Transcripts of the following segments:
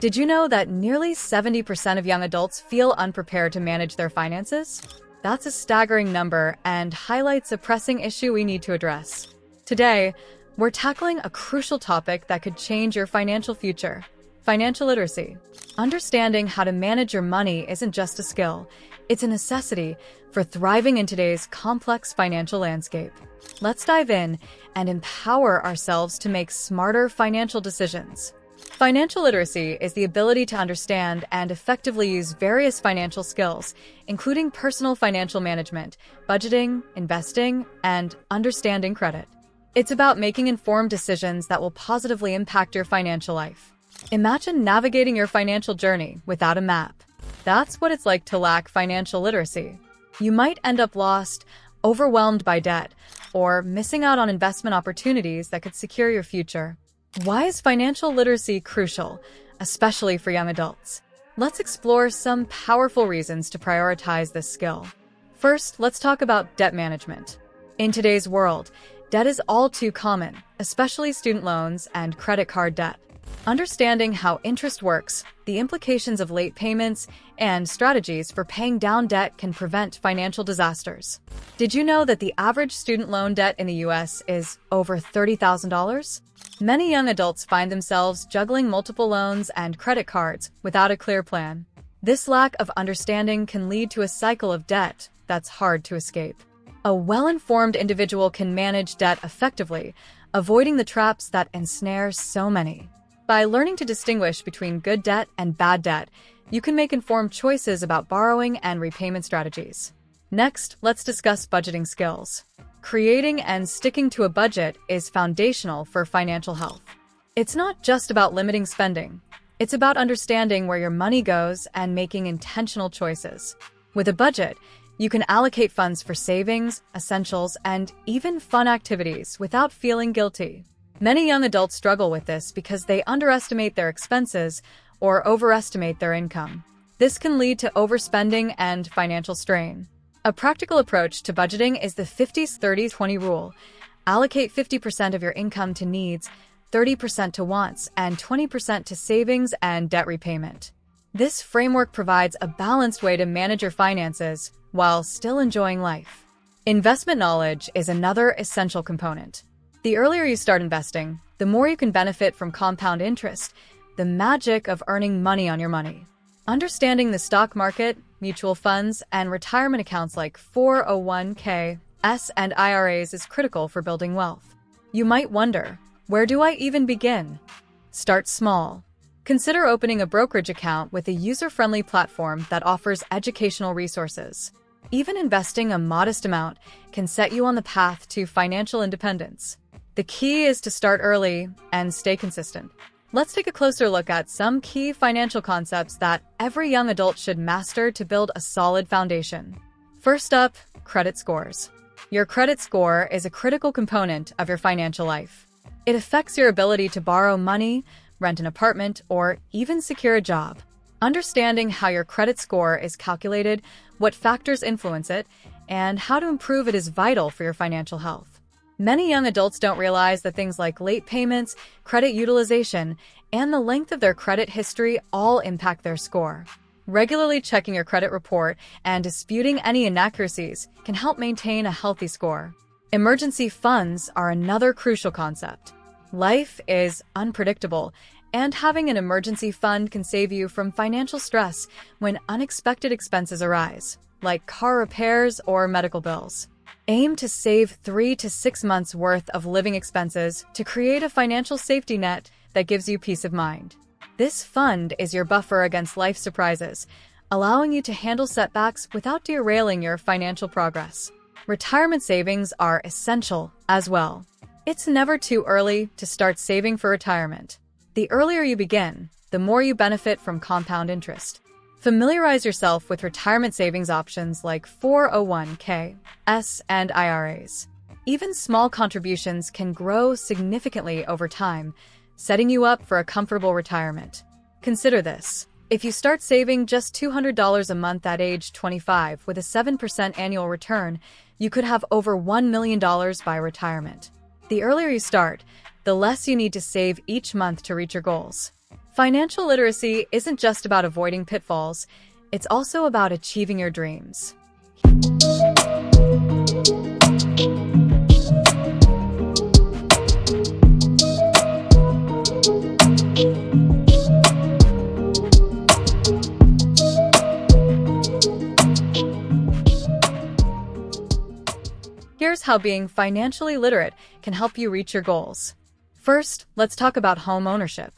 Did you know that nearly 70% of young adults feel unprepared to manage their finances? That's a staggering number and highlights a pressing issue we need to address. Today, we're tackling a crucial topic that could change your financial future: financial literacy. Understanding how to manage your money isn't just a skill, it's a necessity for thriving in today's complex financial landscape. Let's dive in and empower ourselves to make smarter financial decisions. Financial literacy is the ability to understand and effectively use various financial skills, including personal financial management, budgeting, investing, and understanding credit. It's about making informed decisions that will positively impact your financial life. Imagine navigating your financial journey without a map. That's what it's like to lack financial literacy. You might end up lost, overwhelmed by debt, or missing out on investment opportunities that could secure your future. Why is financial literacy crucial, especially for young adults? Let's explore some powerful reasons to prioritize this skill. First, let's talk about debt management. In today's world, debt is all too common, especially student loans and credit card debt. Understanding how interest works, the implications of late payments, and strategies for paying down debt can prevent financial disasters. Did you know that the average student loan debt in the US is over $30,000? Many young adults find themselves juggling multiple loans and credit cards without a clear plan. This lack of understanding can lead to a cycle of debt that's hard to escape. A well-informed individual can manage debt effectively, avoiding the traps that ensnare so many. By learning to distinguish between good debt and bad debt, you can make informed choices about borrowing and repayment strategies. Next, let's discuss budgeting skills. Creating and sticking to a budget is foundational for financial health. It's not just about limiting spending. It's about understanding where your money goes and making intentional choices. With a budget, you can allocate funds for savings, essentials, and even fun activities without feeling guilty. Many young adults struggle with this because they underestimate their expenses or overestimate their income. This can lead to overspending and financial strain. A practical approach to budgeting is the 50-30-20 rule. Allocate 50% of your income to needs, 30% to wants, and 20% to savings and debt repayment. This framework provides a balanced way to manage your finances while still enjoying life. Investment knowledge is another essential component. The earlier you start investing, the more you can benefit from compound interest, the magic of earning money on your money. Understanding the stock market, mutual funds, and retirement accounts like 401(k)s and IRAs is critical for building wealth. You might wonder, where do I even begin? Start small. Consider opening a brokerage account with a user-friendly platform that offers educational resources. Even investing a modest amount can set you on the path to financial independence. The key is to start early and stay consistent. Let's take a closer look at some key financial concepts that every young adult should master to build a solid foundation. First up, credit scores. Your credit score is a critical component of your financial life. It affects your ability to borrow money, rent an apartment, or even secure a job. Understanding how your credit score is calculated, what factors influence it, and how to improve it is vital for your financial health. Many young adults don't realize that things like late payments, credit utilization, and the length of their credit history all impact their score. Regularly checking your credit report and disputing any inaccuracies can help maintain a healthy score. Emergency funds are another crucial concept. Life is unpredictable, and having an emergency fund can save you from financial stress when unexpected expenses arise, like car repairs or medical bills. Aim to save 3 to 6 months' worth of living expenses to create a financial safety net that gives you peace of mind. This fund is your buffer against life surprises, allowing you to handle setbacks without derailing your financial progress. Retirement savings are essential as well. It's never too early to start saving for retirement. The earlier you begin, the more you benefit from compound interest. Familiarize yourself with retirement savings options like 401(k)s and IRAs. Even small contributions can grow significantly over time, setting you up for a comfortable retirement. Consider this. If you start saving just $200 a month at age 25 with a 7% annual return, you could have over $1 million by retirement. The earlier you start, the less you need to save each month to reach your goals. Financial literacy isn't just about avoiding pitfalls, it's also about achieving your dreams. Here's how being financially literate can help you reach your goals. First, let's talk about home ownership.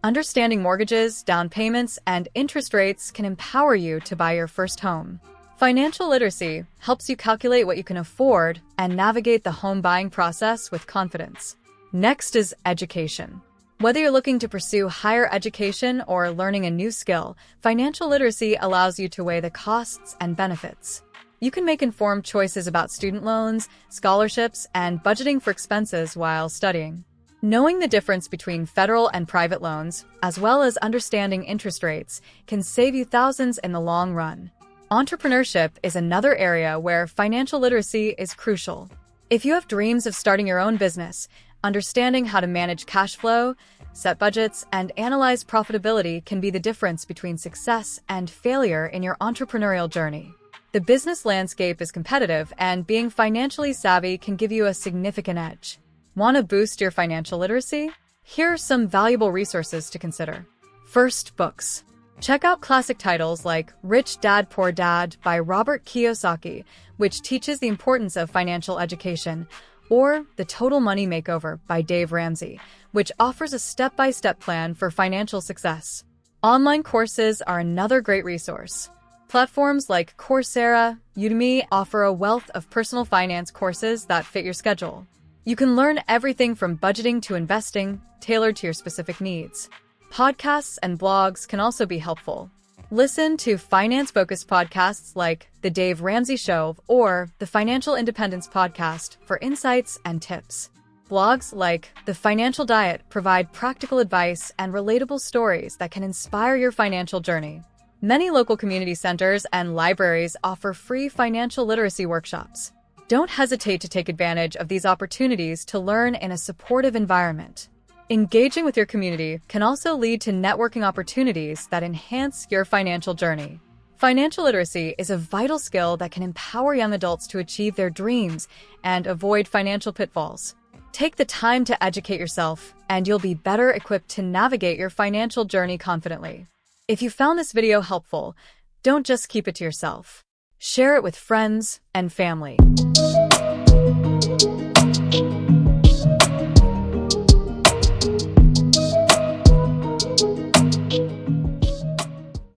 Understanding mortgages, down payments, and interest rates can empower you to buy your first home. Financial literacy helps you calculate what you can afford and navigate the home buying process with confidence. Next is education. Whether you're looking to pursue higher education or learning a new skill, financial literacy allows you to weigh the costs and benefits. You can make informed choices about student loans, scholarships, and budgeting for expenses while studying. Knowing the difference between federal and private loans, as well as understanding interest rates, can save you thousands in the long run. Entrepreneurship is another area where financial literacy is crucial. If you have dreams of starting your own business, understanding how to manage cash flow, set budgets, and analyze profitability can be the difference between success and failure in your entrepreneurial journey. The business landscape is competitive, and being financially savvy can give you a significant edge. Want to boost your financial literacy? Here are some valuable resources to consider. First, books. Check out classic titles like Rich Dad, Poor Dad by Robert Kiyosaki, which teaches the importance of financial education, or The Total Money Makeover by Dave Ramsey, which offers a step-by-step plan for financial success. Online courses are another great resource. Platforms like Coursera, Udemy offer a wealth of personal finance courses that fit your schedule. You can learn everything from budgeting to investing, tailored to your specific needs. Podcasts and blogs can also be helpful. Listen to finance-focused podcasts like The Dave Ramsey Show or the Financial Independence Podcast for insights and tips. Blogs like The Financial Diet provide practical advice and relatable stories that can inspire your financial journey. Many local community centers and libraries offer free financial literacy workshops. Don't hesitate to take advantage of these opportunities to learn in a supportive environment. Engaging with your community can also lead to networking opportunities that enhance your financial journey. Financial literacy is a vital skill that can empower young adults to achieve their dreams and avoid financial pitfalls. Take the time to educate yourself, and you'll be better equipped to navigate your financial journey confidently. If you found this video helpful, don't just keep it to yourself. Share it with friends and family.